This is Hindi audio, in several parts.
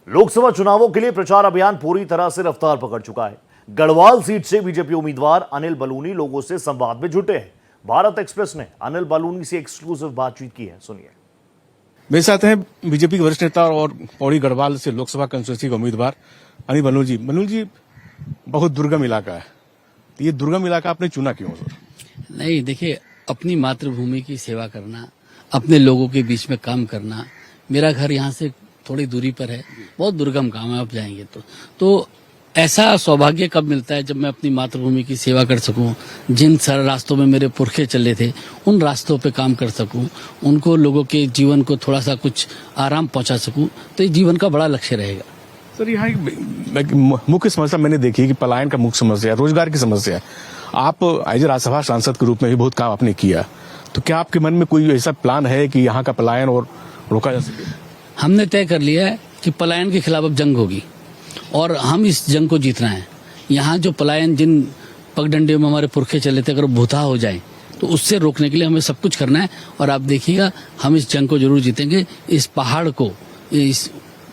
लोकसभा चुनावों के लिए प्रचार अभियान पूरी तरह से रफ्तार पकड़ चुका है। गढ़वाल सीट से बीजेपी उम्मीदवार अनिल बलूनी लोगों से संवाद में जुटे हैं। भारत एक्सप्रेस ने अनिल बलूनी से एक्सक्लूसिव बातचीत की है, सुनिए। मेरे साथ हैं बीजेपी के वरिष्ठ नेता और पौड़ी गढ़वाल से लोकसभा कंस्टिट्यूंसी के उम्मीदवार अनिल बलूनी जी। बलूनी जी, बहुत दुर्गम इलाका है, तो ये दुर्गम इलाका आपने चुना क्यों? नहीं, देखिए, अपनी मातृभूमि की सेवा करना, अपने लोगों के बीच में काम करना। मेरा घर यहाँ से थोड़ी दूरी पर है, बहुत दुर्गम काम है, आप जाएंगे तो ऐसा सौभाग्य कब मिलता है जब मैं अपनी मातृभूमि की सेवा कर सकूं, जिन सारे रास्तों में मेरे पुरखे चले थे उन रास्तों पे काम कर सकूं, उनको लोगों के जीवन को थोड़ा सा कुछ आराम पहुंचा सकूं, तो ये जीवन का बड़ा लक्ष्य रहेगा। सर, यहाँ एक मुख्य समस्या मैंने देखी कि पलायन का मुख्य समस्या है, रोजगार की समस्या है। आप एज राज्यसभा सांसद के रूप में भी बहुत काम आपने किया, तो क्या आपके मन में कोई ऐसा प्लान है कि यहाँ का पलायन और रोका जा सके? हमने तय कर लिया है कि पलायन के खिलाफ अब जंग होगी और हम इस जंग को जीतना है। यहाँ जो पलायन, जिन पगडंडियों में हमारे पुरखे चले थे, अगर भूता हो जाए तो उससे रोकने के लिए हमें सब कुछ करना है। और आप देखिएगा, हम इस जंग को जरूर जीतेंगे। इस पहाड़ को, इस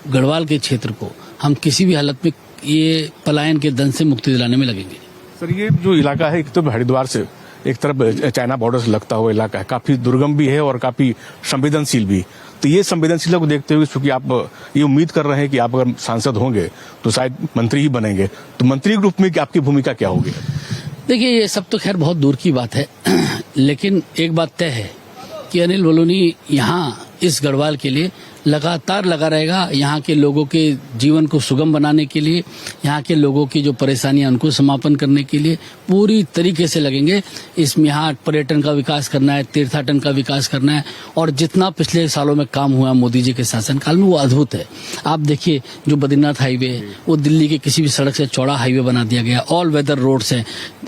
गढ़वाल के क्षेत्र को हम किसी भी हालत में ये पलायन के दंश से मुक्ति दिलाने में लगेंगे। सर, ये जो इलाका है, एक तो हरिद्वार से एक तरफ चाइना बॉर्डर से लगता हुआ इलाका है, काफी दुर्गम भी है और काफी संवेदनशील भी। तो ये संवेदनशीलता को देखते हुए, क्योंकि आप ये उम्मीद कर रहे हैं कि आप अगर सांसद होंगे तो शायद मंत्री ही बनेंगे, तो मंत्री के रूप में आपकी भूमिका क्या होगी? देखिए, ये सब तो खैर बहुत दूर की बात है, लेकिन एक बात तय है कि अनिल बलूनी यहाँ इस गढ़वाल के लिए लगातार लगा रहेगा। यहाँ के लोगों के जीवन को सुगम बनाने के लिए, यहाँ के लोगों की जो परेशानियां उनको समापन करने के लिए पूरी तरीके से लगेंगे। इसमें यहाँ पर्यटन का विकास करना है, तीर्थाटन का विकास करना है, और जितना पिछले सालों में काम हुआ मोदी जी के शासनकाल में वो अद्भुत है। आप देखिए, जो बद्रीनाथ हाईवे है वो दिल्ली के किसी भी सड़क से चौड़ा हाईवे बना दिया गया। ऑल वेदर रोड्स है,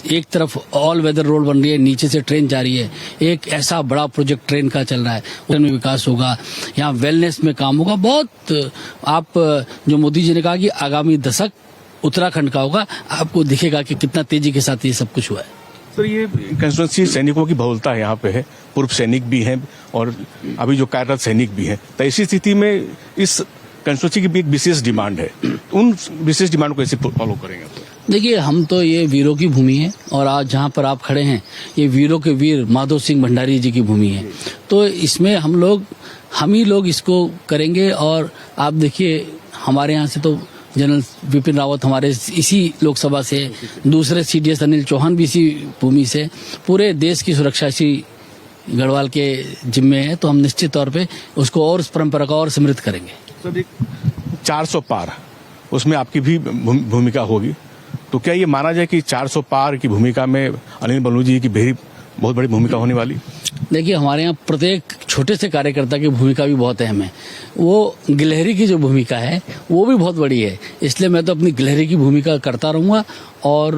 एक तरफ ऑल वेदर रोड बन रही है, नीचे से ट्रेन जा रही है। एक ऐसा बड़ा प्रोजेक्ट ट्रेन का चल रहा है, उसमें विकास होगा। यहाँ वेलनेस में काम होगा बहुत। आप जो मोदी जी ने कहा कि आगामी दशक उत्तराखंड का होगा, आपको दिखेगा कि कितना तेजी के साथ ये सब कुछ हुआ है। सर, ये कंस्टिट्यूंसी सैनिकों की बहुलता यहाँ पे है, पूर्व सैनिक भी हैं और अभी जो कार्यरत सैनिक भी हैं। तो ऐसी स्थिति में इस कंस्टिट्यूंसी की भी एक विशेष डिमांड है, उन विशेष डिमांड को कैसे फॉलो करेंगे? देखिए, हम तो, ये वीरों की भूमि है और आज जहाँ पर आप खड़े हैं ये वीरों के वीर माधो सिंह भंडारी जी की भूमि है। तो इसमें हम ही लोग इसको करेंगे। और आप देखिए, हमारे यहाँ से तो जनरल विपिन रावत हमारे इसी लोकसभा से, दूसरे सीडीएस अनिल चौहान भी इसी भूमि से। पूरे देश की सुरक्षा इसी गढ़वाल के जिम्मे है, तो हम निश्चित तौर पे उसको और उस परंपरा को और समृद्ध करेंगे। सर, 400 पार, उसमें आपकी भी भूमिका होगी, तो क्या ये माना जाए कि 400 पार की भूमिका में अनिल बलूनी जी की बहुत बड़ी भूमिका होने वाली? देखिए, हमारे यहाँ प्रत्येक छोटे से कार्यकर्ता की भूमिका भी बहुत अहम है। वो गिलहरी की जो भूमिका है वो भी बहुत बड़ी है, इसलिए मैं तो अपनी गिलहरी की भूमिका करता रहूंगा और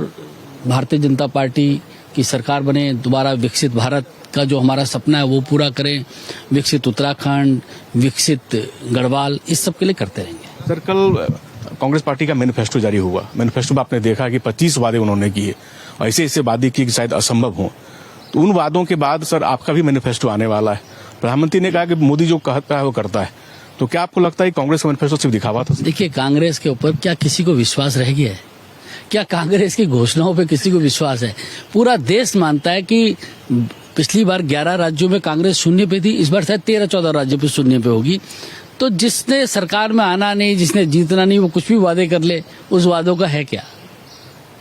भारतीय जनता पार्टी की सरकार बने, दोबारा विकसित भारत का जो हमारा सपना है वो पूरा करें, विकसित उत्तराखंड, विकसित गढ़वाल, इस सब के लिए करते रहेंगे। सर, कल कांग्रेस पार्टी का मैनिफेस्टो जारी हुआ। मैनिफेस्टो में आपने देखा कि 25 वादे उन्होंने किए और ऐसे वादे किए कि शायद असंभव हो। तो उन वादों के बाद सर आपका भी मैनिफेस्टो आने वाला है। प्रधानमंत्री ने कहा कि मोदी जो कहता है वो करता है, तो क्या आपको लगता है कि कांग्रेस का मैनिफेस्टो सिर्फ दिखावा था? देखिए, कांग्रेस के ऊपर क्या किसी को विश्वास रह गया है? क्या कांग्रेस की घोषणाओं पे किसी को विश्वास है? पूरा देश मानता है कि पिछली बार 11 राज्यों में कांग्रेस शून्य पे थी, इस बार शायद 13-14 राज्यों पे शून्य पे होगी। तो जिसने सरकार में आना नहीं, जिसने जीतना नहीं, वो कुछ भी वादे कर ले, उस वादों का है क्या?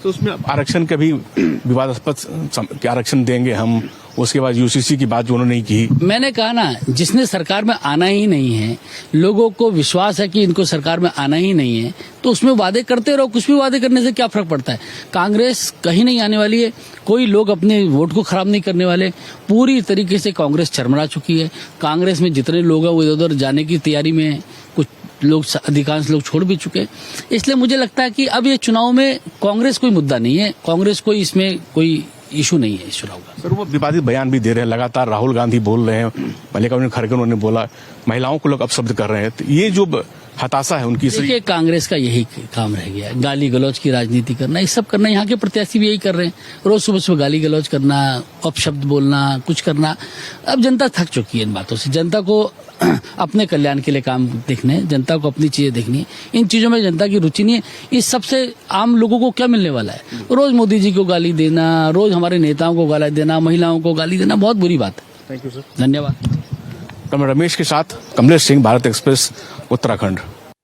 तो उसमें आरक्षण का भी विवादास्पद, आरक्षण देंगे हम, उसके बाद यूसीसी की बात जो उन्होंने नहीं की। मैंने कहा ना, जिसने सरकार में आना ही नहीं है, लोगों को विश्वास है कि इनको सरकार में आना ही नहीं है, तो उसमें वादे करते रहो। कुछ भी वादे करने से क्या फर्क पड़ता है? कांग्रेस कहीं नहीं आने वाली है, कोई लोग अपने वोट को खराब नहीं करने वाले। पूरी तरीके से कांग्रेस चरमरा चुकी है। कांग्रेस में जितने लोग हैं वो इधर उधर जाने की तैयारी में है, कुछ लोग, अधिकांश लोग छोड़ भी चुके। इसलिए मुझे लगता है कि अब ये चुनाव में कांग्रेस कोई मुद्दा नहीं है, कांग्रेस कोई इसमें कोई इशू नहीं है इस चुनाव का। सर, वो विवादित बयान भी दे रहे हैं, लगातार राहुल गांधी बोल रहे हैं, मल्लिकार्जुन खड़गे उन्होंने बोला, महिलाओं को लोग अपशब्द कर रहे हैं। तो ये जो हताशा है उनकी। देखिए कांग्रेस का यही काम रह गया है, गाली गलौज की राजनीति करना, ये सब करना। यहाँ के प्रत्याशी भी यही कर रहे हैं, रोज सुबह सुबह गाली गलौज करना, अपशब्द बोलना, कुछ करना। अब जनता थक चुकी है इन बातों से। जनता को अपने कल्याण के लिए काम देखने हैं, जनता को अपनी चीजें देखनी है। इन चीजों में जनता की रुचि नहीं है। इस सबसे आम लोगों को क्या मिलने वाला है? रोज मोदी जी को गाली देना, रोज हमारे नेताओं को गाली देना, महिलाओं को गाली देना, बहुत बुरी बात है। Thank you sir. धन्यवाद। रमेश के साथ कमलेश सिंह, भारत एक्सप्रेस, उत्तराखंड।